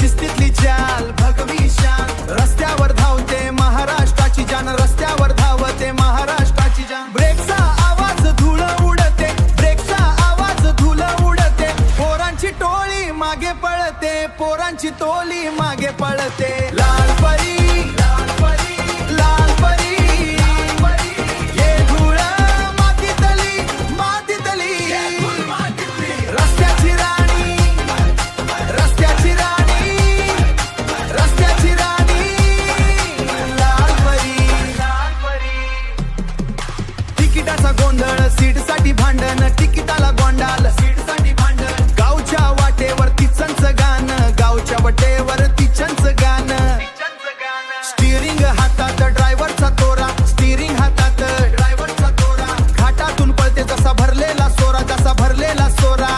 शिस्तीतली चाल भगवी शान, रस्त्यावर धावते महाराष्ट्राची जान, रस्त्यावर धावते महाराष्ट्राची जान. ब्रेकचा आवाज धूळ उडते, ब्रेकचा आवाज धूळ उडते, पोरांची टोळी मागे पळते, पोरांची टोळी मागे पळते. लाल परी लाल परी लाल परी, ये धूळ मातीतली मातीतली, रस्त्याची राणी रस्त्याची राणी रस्त्याची राणी, लाल परी लाल परी. तिकिटाचा गोंधळ सीटसाठी भांडण, तिकिटाला गोंडाल सीटसाठी भांडण, गावच्या वाटेवर तिचंच गाणं, गावच्या वाटेवर तिचंच गाणं. स्टिअरिंग हातात ड्रायव्हरचा तोरा, स्टिअरिंग हातात ड्रायव्हरचा तोरा, घाटातून पळते जसा भरलेला सोरा, जसा भरलेला सोरा.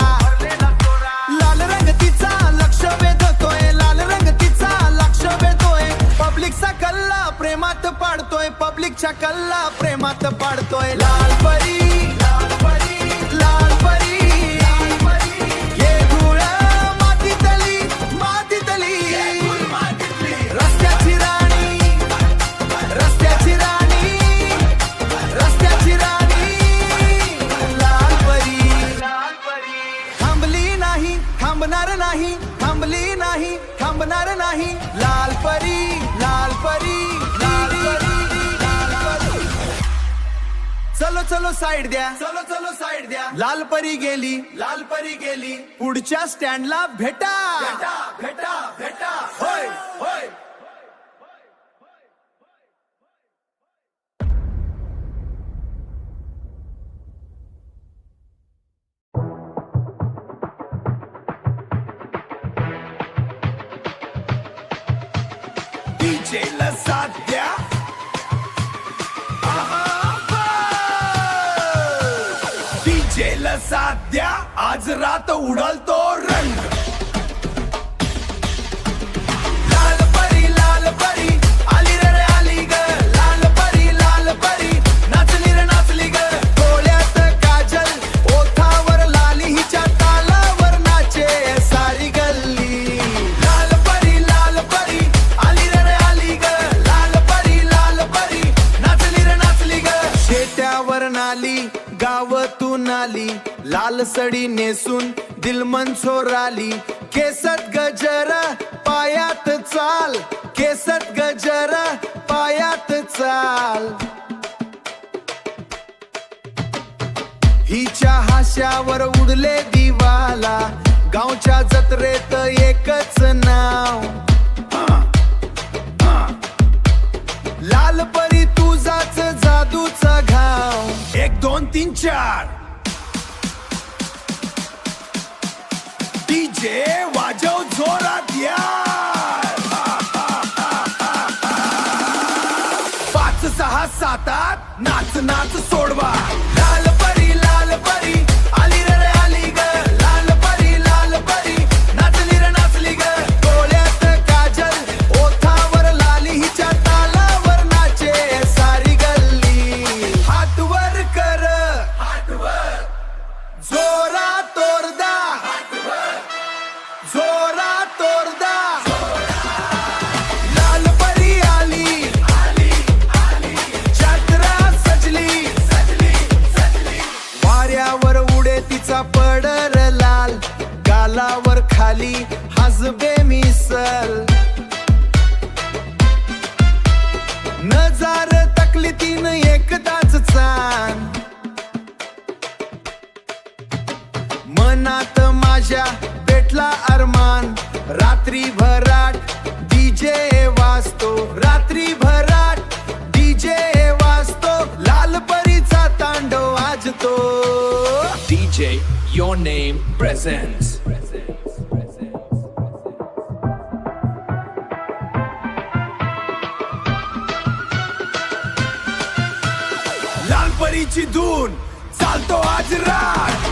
लाल रंग तिचा लक्ष वेधतोय, लाल रंग तिचा लक्ष वेधतोय, पब्लिकचा कल्ला प्रेमात पाडतोय, पब्लिकच्या कल्ला प्रेमात पाडतोय. लाल परी लाल परी लाल परी, ये धूळ मातीतली मातीतली, रस्त्याची राणी रस्त्याची राणी रस्त्याची राणी, लाल परी लाल परी. थांबली नाही थांबणार नाही, थांबली नाही थांबणार नाही, लाल परी लाल परी लाल परी लाल परी. चलो चलो साइड द्या, चलो चलो साइड द्या, लाल परी गेली लाल परी गेली, पुढच्या स्टँडला भेटा भेटा भेटा भेटा. होय होय. डीजेला साथ द्या, डीजेला साथ द्या, आज रात उडाल तो रंग. लाल परी आली रे आली ग, लाल परी नाचली रे नाचली ग, डोळ्यात काजल ओठावर लाली, हिच्या तालावर नाचे सारी गल्ली. लाल परी आली रे आली ग, लाल परी नाचली रे नाचली ग, शेत्यावर नाली गावातून आली, लाल सडी नेसून दिलमन चोराली, केसत गजर पायात चाल, केसत गजर पायात चाल. हिच्या हास्यावर उडले दिवाला, गावच्या जत्रेत एकच नाव, लाल परी तुझाच जादूचा घाव. 1 2 3 4 डीजे वाजव जोरात यार. 5 6 7 8 नाच नाच सोडवा. लाल परी आली रे आली ग, लाल परी नाचली रे नाचली ग, डोळ्यात काजल ओठावर लाली, हिच्या तालावर नाचे सारी गल्ली. हात वर कर हात वर, जोरा तोरदा जोरा तोरदा. लाल परी आली जत्रा सजली वाऱ्यावर उडे तिचा पडर लाल, गालावर खाली हसबे मिसल, नजार तकली तीन एकदाच चान. मनात माझ्या पेटला अरमान, रात्री भराट डीजे वाजतो, रात्री भराट डीजे वाजतो, लाल परीचा तांडव वाजतो. DJ, your name presents. लाल परीची धून चालतो आज रात,